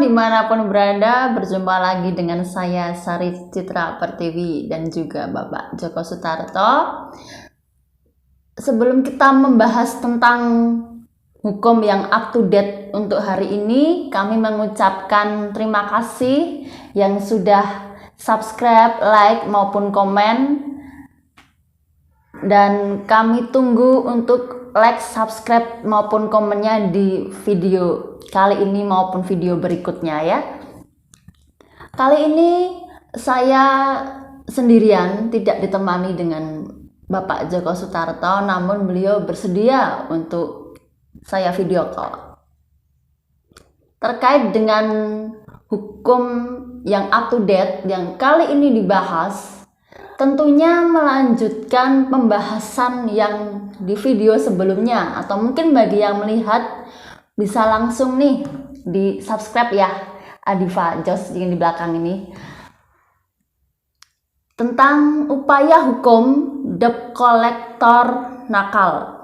dimanapun berada, berjumpa lagi dengan saya Sari Citra Pertiwi dan juga Bapak Joko Sutarto. Sebelum kita membahas tentang hukum yang up to date untuk hari ini, kami mengucapkan terima kasih yang sudah subscribe, like maupun komen, dan kami tunggu untuk like, subscribe maupun komennya di video kali ini maupun video berikutnya ya. Kali ini saya sendirian, tidak ditemani dengan Bapak Joko Sutarto, namun beliau bersedia untuk saya video call. Terkait dengan hukum yang up to date yang kali ini dibahas, tentunya melanjutkan pembahasan yang di video sebelumnya, atau mungkin bagi yang melihat bisa langsung nih di subscribe ya, Adifa Jos yang di belakang ini, tentang upaya hukum debt collector nakal.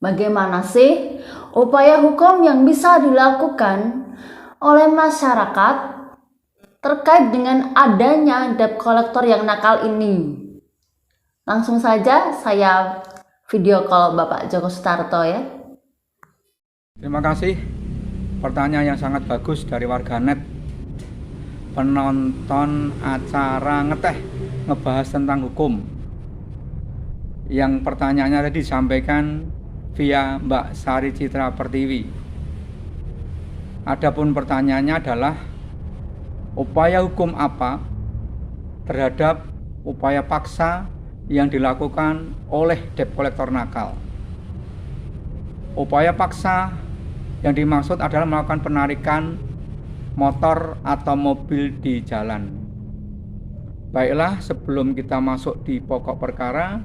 Bagaimana sih upaya hukum yang bisa dilakukan oleh masyarakat terkait dengan adanya debt collector yang nakal ini? Langsung saja saya video call Bapak Joko Sutarto ya. Terima kasih. Pertanyaan yang sangat bagus dari warganet, penonton acara ngeteh ngebahas tentang hukum. Yang pertanyaannya tadi disampaikan via Mbak Sari Citra Pertiwi. Adapun pertanyaannya adalah upaya hukum apa terhadap upaya paksa yang dilakukan oleh debt collector nakal. Upaya paksa yang dimaksud adalah melakukan penarikan motor atau mobil di jalan. Baiklah, sebelum kita masuk di pokok perkara,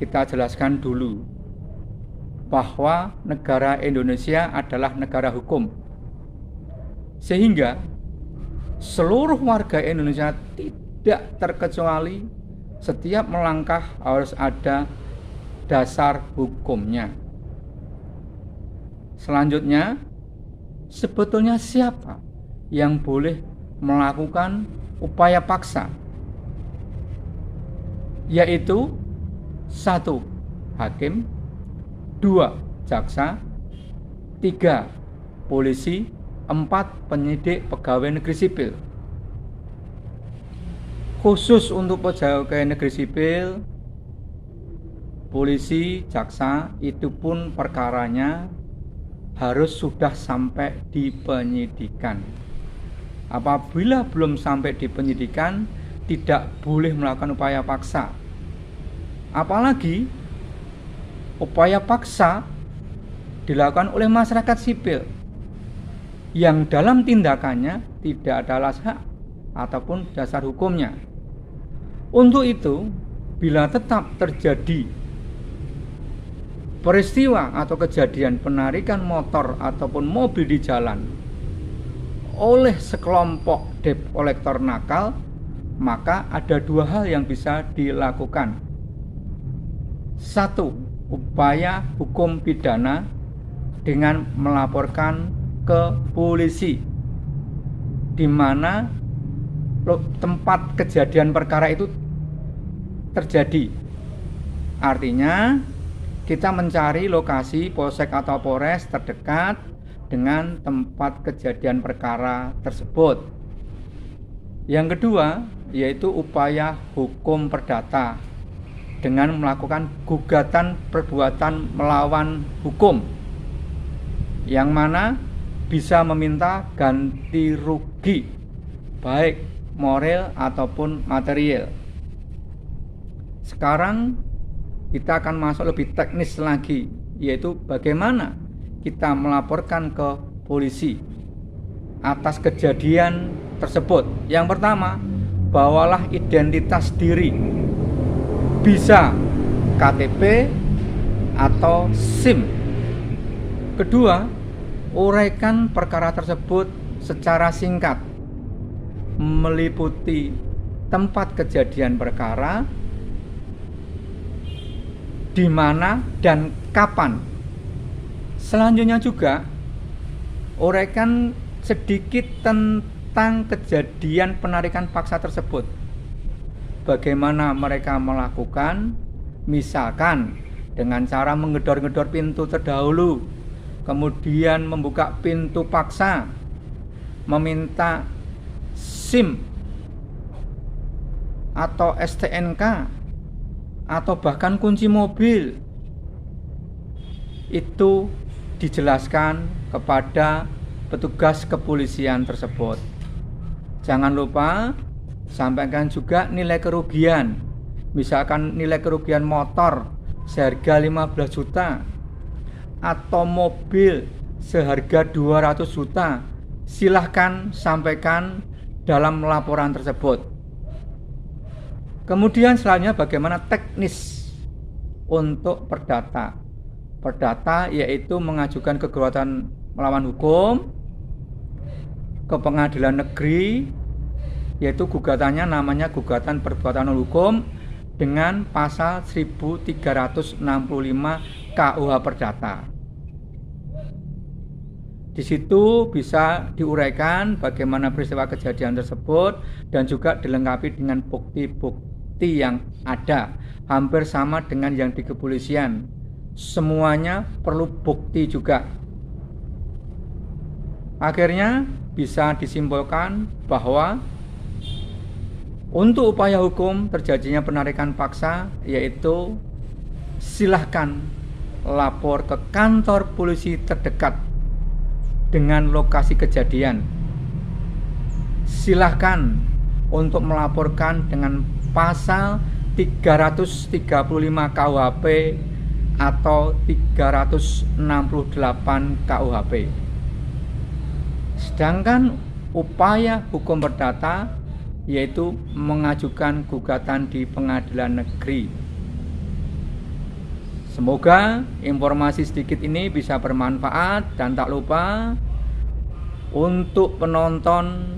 kita jelaskan dulu bahwa negara Indonesia adalah negara hukum. Sehingga seluruh warga Indonesia tidak terkecuali setiap melangkah harus ada dasar hukumnya. Selanjutnya, sebetulnya siapa yang boleh melakukan upaya paksa? Yaitu 1. Hakim, 2. Jaksa, 3. Polisi, 4. Penyidik pegawai negeri sipil. Khusus untuk pegawai negeri sipil, polisi, jaksa, itu pun perkaranya harus sudah sampai di penyidikan. Apabila belum sampai di penyidikan, tidak boleh melakukan upaya paksa. Apalagi upaya paksa dilakukan oleh masyarakat sipil yang dalam tindakannya tidak ada alas hak ataupun dasar hukumnya. Untuk itu, bila tetap terjadi peristiwa atau kejadian penarikan motor ataupun mobil di jalan oleh sekelompok debt collector nakal, maka ada 2 hal yang bisa dilakukan. 1. Upaya hukum pidana dengan melaporkan ke polisi di mana tempat kejadian perkara itu terjadi. Artinya kita mencari lokasi polsek atau polres terdekat dengan tempat kejadian perkara tersebut. Yang kedua, yaitu upaya hukum perdata dengan melakukan gugatan perbuatan melawan hukum, yang mana bisa meminta ganti rugi baik moral ataupun material. Sekarang kita akan masuk lebih teknis lagi, yaitu bagaimana kita melaporkan ke polisi atas kejadian tersebut. Yang pertama, bawalah identitas diri, bisa KTP atau SIM. Kedua, uraikan perkara tersebut secara singkat, meliputi tempat kejadian perkara, di mana dan kapan. Selanjutnya juga uraikan sedikit tentang kejadian penarikan paksa tersebut. Bagaimana mereka melakukan, misalkan dengan cara menggedor-gedor pintu terdahulu, kemudian membuka pintu paksa, meminta SIM atau STNK atau bahkan kunci mobil. Itu dijelaskan kepada petugas kepolisian tersebut. Jangan lupa sampaikan juga nilai kerugian. Misalkan nilai kerugian motor seharga 15 juta atau mobil seharga 200 juta. Silahkan sampaikan dalam laporan tersebut. Kemudian selanjutnya bagaimana teknis untuk perdata. Perdata yaitu mengajukan kegugatan melawan hukum ke pengadilan negeri, yaitu gugatannya namanya gugatan perbuatan hukum dengan pasal 1365 KUH Perdata. Di situ bisa diuraikan bagaimana peristiwa kejadian tersebut dan juga dilengkapi dengan bukti-bukti yang ada, hampir sama dengan yang di kepolisian. Semuanya perlu bukti juga. Akhirnya bisa disimpulkan bahwa untuk upaya hukum terjadinya penarikan paksa, yaitu silahkan lapor ke kantor polisi terdekat dengan lokasi kejadian. Silahkan untuk melaporkan dengan pasal 335 KUHP atau 368 KUHP. Sedangkan upaya hukum perdata yaitu mengajukan gugatan di pengadilan negeri. Semoga informasi sedikit ini bisa bermanfaat, dan tak lupa untuk penonton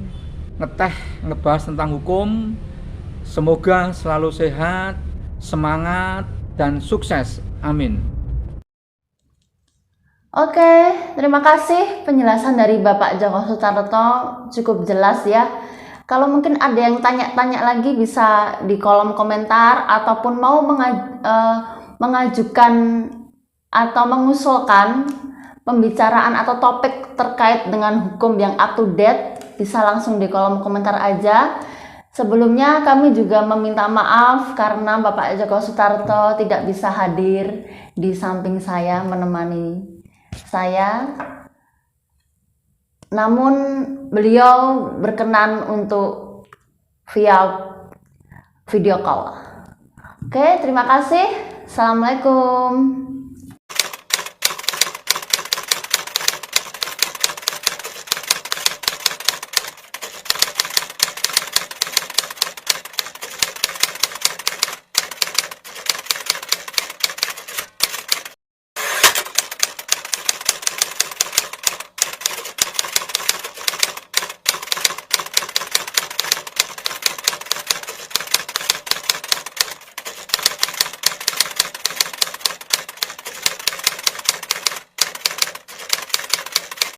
ngebahas tentang hukum, semoga selalu sehat, semangat, dan sukses. Amin. Oke, terima kasih penjelasan dari Bapak Joko Sutarto, cukup jelas ya. Kalau mungkin ada yang tanya-tanya lagi bisa di kolom komentar, ataupun mau mengajukan atau mengusulkan pembicaraan atau topik terkait dengan hukum yang up to date, bisa langsung di kolom komentar aja. Sebelumnya kami juga meminta maaf karena Bapak Joko Sutarto tidak bisa hadir di samping saya menemani saya. Namun beliau berkenan untuk via video call. Oke, terima kasih. Assalamualaikum.